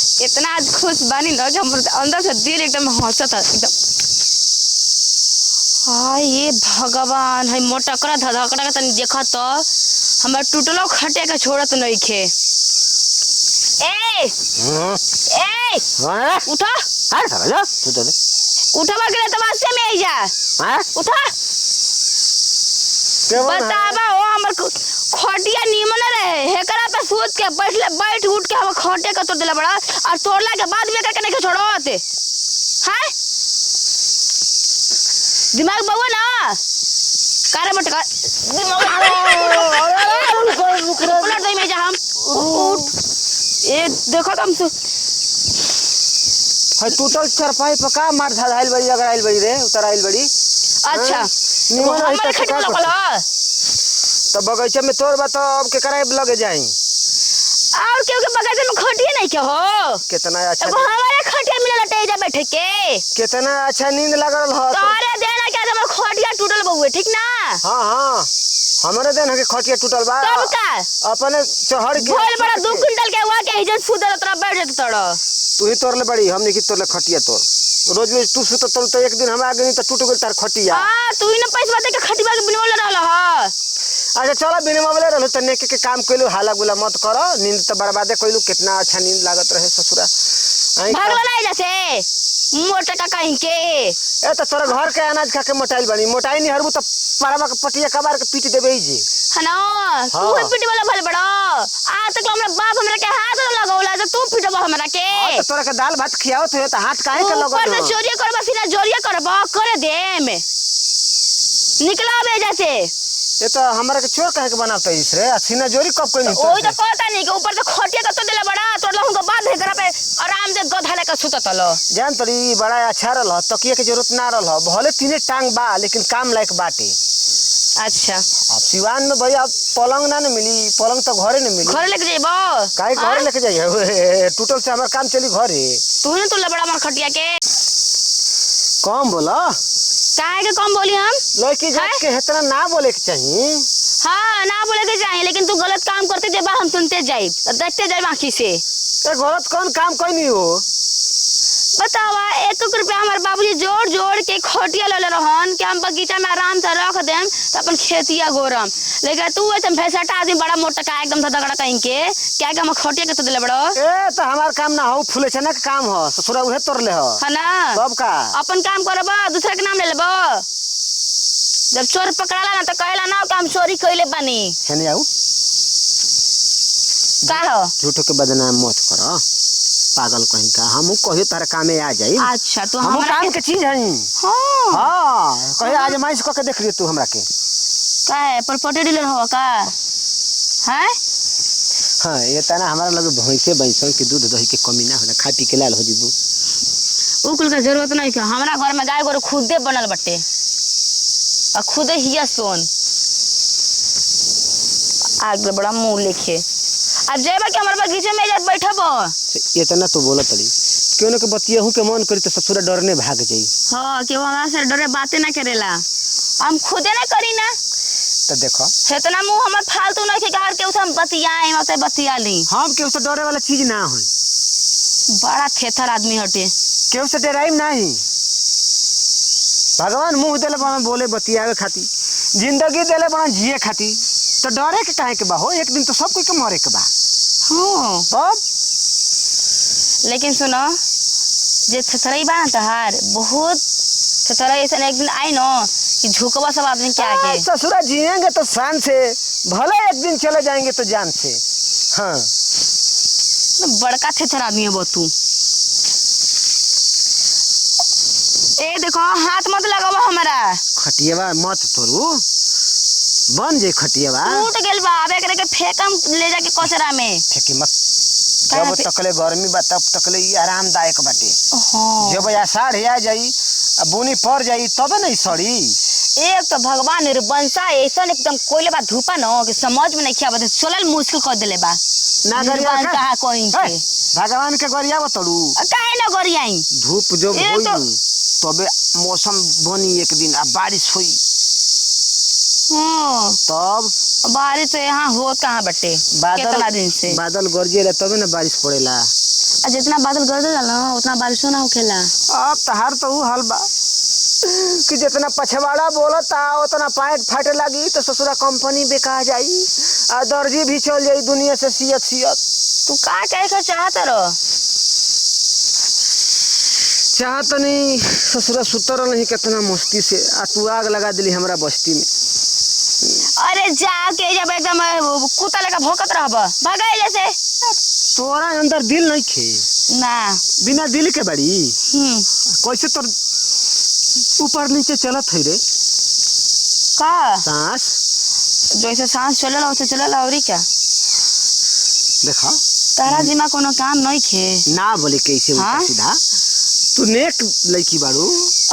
इतना आज खुश बानी ना कि हमर अंदर से दिल एकदम हंसता एकदम। हाँ ये भगवान है मोटकरा धधकड़ा के तनी देखा तो हमर टूटलो खटे के छोड़त नहीं खे। ए ए उठा हां साला जा तू तो उठवा के तमाशे में आई जा। हां उठा बतावा ओ हमर खटिया नीमन रहे हेकरा पे सूत के बैठ उठ के हम खटे के तोड़ देला बड़ा और तोड़ला के बाद में करके नहीं छोड़ोते। हां दिमाग बउआ ना कारे मटका दिमाग उलट दई में जा हम उठ ए देखो तुम है टूटल चरपाई पका मार धाइल बड़ी अगर आइल बड़ी रे उतर आइल बड़ी। अच्छा निमन है हमर खटिया लगल तो बगीचे में तोड़ बता अब के कराए लगे जाई और केहू के बगीचे में खटिया नहीं के हो कितना अच्छा एगो हमारे खटिया मिलल टेजा बैठे के कितना अच्छा नींद लगल ह तोरे देना क्या हमर खटिया टूटल बउए ठीक ना। हां हां हमरे देन के खटिया टूटल बा तब का अपने चढ़ के भोल बड़ा 2 क्विंटल के हुआ के इज्जत सुधर तोरा बैठ जत तोड़ तू ही तोड़ले बड़ी हमने की तोड़ले खटिया तोड़ रोज रोज तू सुत तो एक दिन हम आ गई तो टूट गेल तार खटिया। हां तू ही ना पैसा दे के खटिया के बिनवल रहल ह। अच्छा चलो बिना मोबाइल रहलो तने के काम कइलू हाला गुला मत करो नींद तो बर्बादे कइलू कितना अच्छा नींद लागत रहे ससुरा भागला नहीं जैसे मोटा का कहीं के ए तो तोरा घर के अनाज खा के मोटाइल बनी मोटाई नहीं हरबू तो परवा के पटिया कबार के पीट देबे जी है ना तू ही पीटे वाला भल बड़ा आ तक हमरा बाप हमरा के हाथ लगावला तो तू पीटबा हमरा के तो तोरा के दाल भात खियावत हो तो हाथ काहे के लगल ऊपर से चोरी करबा सीना जोरिया करबा करे दे में निकला बे जैसे ये तो हमरा के चोर कहे के बनावत इस रे सीना जोरी कब कोई नहीं ओई तो कहता नहीं के ऊपर से खटिया के तो देला बड़ा तोड़ला हमको बाद है घर पे आराम से गधा लेके सुतत लो जान तोरी बड़ा अच्छा रहल तकिया के जरूरत ना रहल भले तीने टांग बा लेकिन काम लायक बाटे। अच्छा अब सिवान में भैया पलंग ना मिली पलंग तो घरे न मिली घर लेके जेबो काहे घर लेके जाइए टूटल से हमर काम चली घरे तू ही तो लबड़ा मार खटिया के कम बोला काहे के कम बोली हम लड़की जात के इतना ना बोले के चाहिए। हां ना बोले के चाहिए लेकिन तू गलत काम करते जेबा हम सुनते जाई देखते जाई आंखी से ए गलत कौन काम कोई नहीं हो बतावा 1 रुपया हमार बाबूजी जोड़ जोड़ के खटिया ले रहन कि हम बगीचा में आराम से रख देम तो अपन खेतिया गोरम लेकिन तू ऐसे फैसटा आदमी बड़ा मोटा का एकदम धड़कड़ा कहीं के क्या हम खटिया के तो दिले बड़ो ए तो हमार काम ना हो फूले छना के काम हो ससुरा उहे तोड़ ले हो है ना सब का अपन काम करबा दूसरे के नाम ले लेबो जब चोर पकड़ाला ना तो कहला ना कि हम चोरी कइले बानी है नहीं आऊ का हो झूठो के बदनाम मत करो पागल कहीं का हम कहियो तारे कामे आ जाई। अच्छा तो हम काम के चीज हई हां हां कहे आज माइस क के देख लियो तू हमरा के का है प्रॉपर्टी डीलर हो का हैं हां ये तना हमारा लगे भैंसे भैंसों के दूध दही के कमी ना होला खा पी के लाल हो जीबू उ कुल के जरूरत नहीं है हमरा घर में गाय गोरु खुदे बनल बटे और खुदे हिया सोन आग बड़ा मुंह लेके अब जेबा के हमर बगीचे में जा बैठबो इतना तो बोलत तड़ी क्यों न के बतिया हूं के मन करी तो ससुरा डरने भाग जाई। हां के हमरा से डरे बातें ना करेला हम खुदे ना करी ना तो देखो इतना मुंह हमर फालतू नहीं के घर के उसे हम बतियाए मते बतिया ली हम के उसे डरे वाला चीज ना होई बड़ा थेथर आदमी हटे के उसे डराई नहीं भगवान मुंह देले बा बोले बतियावे खाती जिंदगी देले बा जिए खाती तो डरे के काहे के बा हो एक दिन तो सब कोई के मरे के बा। हां तब लेकिन सुनो जे थथरई बा ना तहार बहुत थथरई ऐसा एक दिन आई न कि झुकवा सब आदमी के आगे ससुरा जिएंगे तो शान से भले एक दिन चले जाएंगे तो जान से। हां बड़का थेथर आदमी है तू ए देखो हाथ मत लगावा हमरा खटियावा मत तोरू बन जे खटियावा टूट गेल बा आबे करे के फेकम ले जाके कचरा में फेंकी मत जब तकले गर्मी बा तब तकले ई आरामदायक बाटे। हां जब आषाढ़ आ जाई आ बुनी पड़ जाई तब नहीं सड़ी एक तो भगवान निर्बंसा ऐसा एकदम कोइले बा धूपा न कि समझ में नहीं आबे चलल मुश्किल कर देले बा ना गरिया कहा कोई के भगवान के गरिया बतड़ू काहे ना गरियाई धूप जब होई तबे मौसम बनी एक दिन आ बारिश होई हां तब बारिश तो यहाँ हो कहाँ बटे कितना दिन से बादल गरजे तबे ना बारिश पड़ेला आ जितना बादल गरज जाला ना उतना बारिशो ना होखेला। अब तहार तो ऊ हाल बा कि जितना पछवाड़ा बोलता उतना पैंट फाटे लगी तो ससुरा कंपनी बेका जाई आ दर्जी भी चल जाई दुनिया से सियत सियत। तू का कहे का चाहत रह? चाहत नहीं ससुरा सुतर नहीं कितना मस्ती से आ तू आग लगा दिली हमरा बस्ती में। अरे जाके जब एकदम कुत्ता लेका भौंकत रहब भगाई जैसे। तोरा अंदर दिल नहीं खे ना बिना दिल के बड़ी हम्म कैसे तोर ऊपर नीचे चलत है रे का सांस। जैसे सांस चलल वैसे चलल औरी क्या? देखा तारा जिमा कोनो काम नहीं खे ना बोले कैसे उल्टा हाँ? सीधा तू नेक लड़की बाड़ू।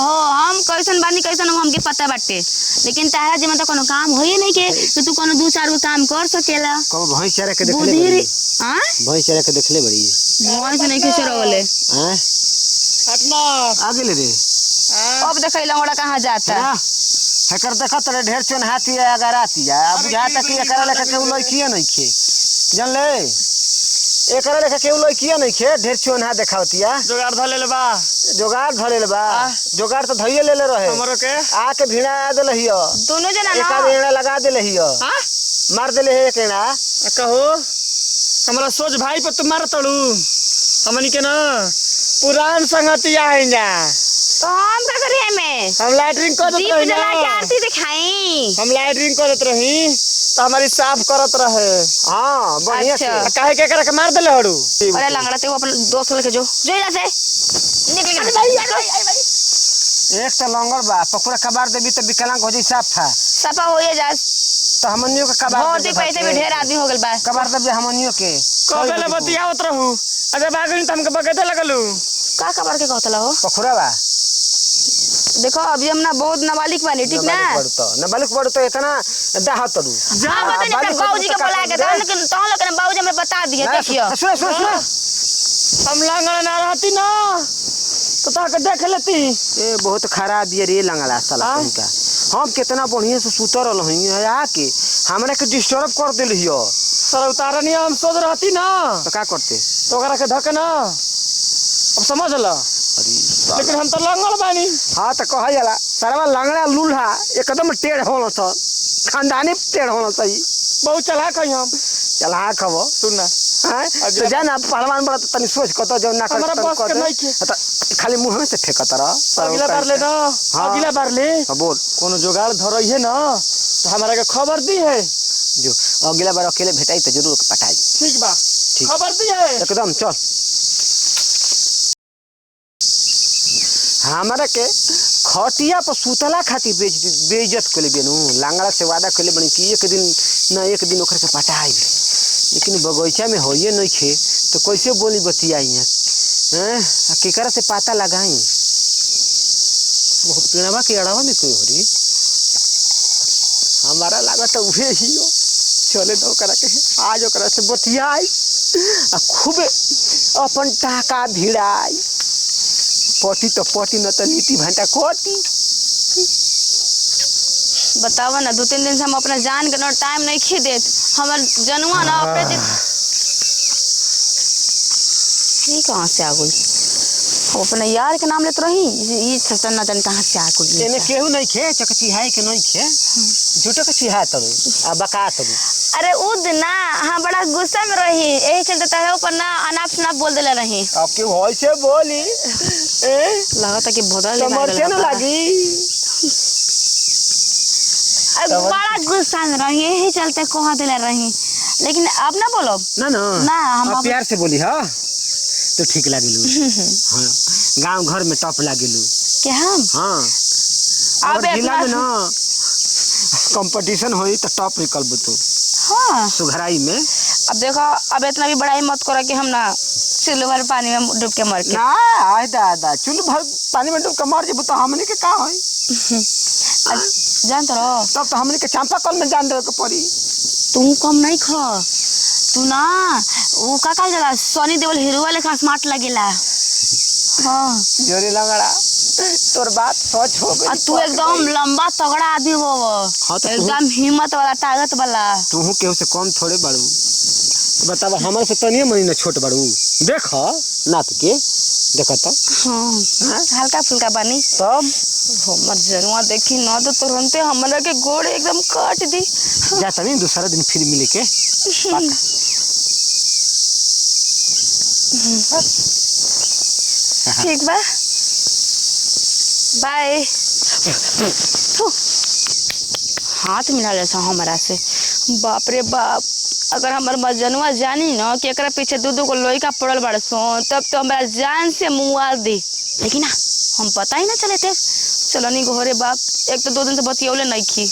ओ हम कैसन बानी कैसन हमके पता बाटे लेकिन तारा जिमा तो कोनो काम होई नहीं के कि तू कोनो दो चार गो काम कर सकेला। कब भैंस चरा के देखले बुद्धि बड़ी हां भैंस चरा के देखले बड़ी भैंस नहीं के चरवले हैं हटना आगे ले रे अब देखैला ओड़ा कहां जाता। ना हेकर देखा तोरे ढेर चोन हाथी है अगर आती है अब बुझाता कि एकरा लेके केहू लइकिए नहीं खे जान ले एकरा लेके केहू लइकिए नहीं खे ढेर चोन हाथ देखावतिया जोगाड़ धले ले बा जोगाड़ धरे ले बा जोगाड़ तो धइए ले रहे हमरो के आके भिड़ा देले हियो दोनों जना एक ना आध एड़ा लगा देले हियो हां मार देले है एक एड़ा कहो हमरा सोच भाई पर तुम मार तड़ू हमनी के ना पुरान संगतिया है ना तो हम का करी में हम लाइटरिंग करत दीप रही जला के ना आरती दिखाई। हम लाइटरिंग करत रही तो हमारी साफ करत रहे हां बढ़िया से अच्छा। काहे के करा के मार देले हड़ू अरे लंगड़ा ते वो अपन दोस्त लेके जो जा से निकल भाई एक तो लंगर बा पकुड़ा कबार देबी तो विकलांग हो जाई साफ था सफा होए जा तो हमनियो के कबार भर्ती पैसे में ढेर आदमी हो गल बा। कबार देबी हमनियो के कबे ले बतियावत रहू अरे बागन त हमके बगैते लगलू का खबर के कहतला हो? पखुरा बा देखो अभी हम ना बहुत नाबालिग बानी ठीक ना। नाबालिग पड़ो तो इतना दाह तड़ू हां बता नहीं बाबूजी के बुला के तहन लोग ने बाबूजी हमरे बता दिए देखियो। सुन सुन सुन हम लांगड़ ना रहती ना तो ताके देख लेती। ए बहुत खराब ये रे लंगड़ा साला तुमका हम कितना बढ़िया से सुतर रहई है आके हमरा के डिस्टर्ब कर देल हियो सर उतारा नहीं हम सोच रहती ना तो का करते तो ओकरा के धक ना अब समझ ल। अरे लेकिन हम तो लांगड़ बानी हां तो कह जाला सरवा लंगड़ा लूल्हा एकदम टेढ़ होलो छ खानदानी टेढ़ होलो सही बहुत चलाक है हम चला खबो सुन ना हैं तो जाना पहलवान बड़ा तनी सोच कत जो ना हमरा बस के नहीं के तो खाली मुंह में से फेंकत रह अगला बार ले ना अगला बार ले बोल कोनो जुगाड़ धरई है ना तो हमरा के खबर दी है जो अगला बार अकेले भेटाई तो जरूर पटाई ठीक बा ठीक। खबर दी है एकदम चल हमारा के खटिया पर सुतला खातिर बेइज्जत कले बेनु लांगड़ा से वादा कले बनी कि एक दिन ओकरे के पटाई लेकिन बगीचा में होइए नहीं खे तो कैसे बोली बतियाई हैं केकरा से पता लगाई बहुत पेड़वा के अड़ावा में कोई होरी हमारा लागत उहे ही हो चले दो करा के आज ओकरा से बतियाई आ खूब अपन टाका भिड़ाई पटी तो पटी न तो लीटी भंटा कोटी बतावा ना 2-3 दिन से हम अपना जान के ना टाइम नहीं खी देत हमर जनुआ ना अपने ये कहां से आ गई? हम अपने यार के नाम लेत रही ये सचन ना जान कहां से आ गई। एने केहू नहीं खे चकची है के नहीं खे झूठो के छिहा तरू आ बका तरू। अरे उ दिन ना हां बड़ा गुस्सा में रही एही चलते तारे ऊपर ना अनाप शनाप बोल देले रही। अब के वैसे बोली लगता कि बदल समझ के न लागी बड़ा गुस्सा में रही यही चलते कह देले रही लेकिन अब ना बोलो ना ना ना हम अब प्यार से बोली हां तो ठीक लागेलू हां गांव घर में टॉप लागेलू के हम हां अब जिला में ना कंपटीशन होई तो टॉप निकलबू तू हां सुघराई में। अब देखो अब इतना भी बड़ाई मत करो कि हम ना चुल्लू भर पानी में डूब के मर के ना आय दादा चुल्लू भर पानी में डूब के मर जेबू तो हमने के का होई जान तो रहो तब तो हमने के चांपाकल में जान दे के पड़ी। तू कम नहीं खा तू ना वो का कहल जाला सनी देओल हीरो वाले का स्मार्ट लगेला। हां जोरी लंगड़ा तोर बात सच हो गई। तू एकदम लंबा तगड़ा आदमी हो हाँ तो एकदम हिम्मत वाला ताकत वाला तू केहू से कम थोड़े बाड़ू बताब हमारे से तनिए मनी ना छोट बड़ू देख नात के देख तो हाँ हल्का फुल्का बानी तब हमर जनुआ देखी न तो तुरंते हमरा के गोड़ एकदम काट दी। जाता नहीं दूसरा दिन फिर मिले के ठीक बा बाय। हाथ मिला ले हमरा से बाप रे बाप अगर हमार मजनुआ जानी न कि एकरा पीछे दू को लड़का पड़ल बाड़ सो तब तो हमरा जान से मुआ दी लेकिन ना हम पता ही ना चले थे चलो नहीं घोरे बाप एक तो 2 दिन से बतियौले नहीं खी।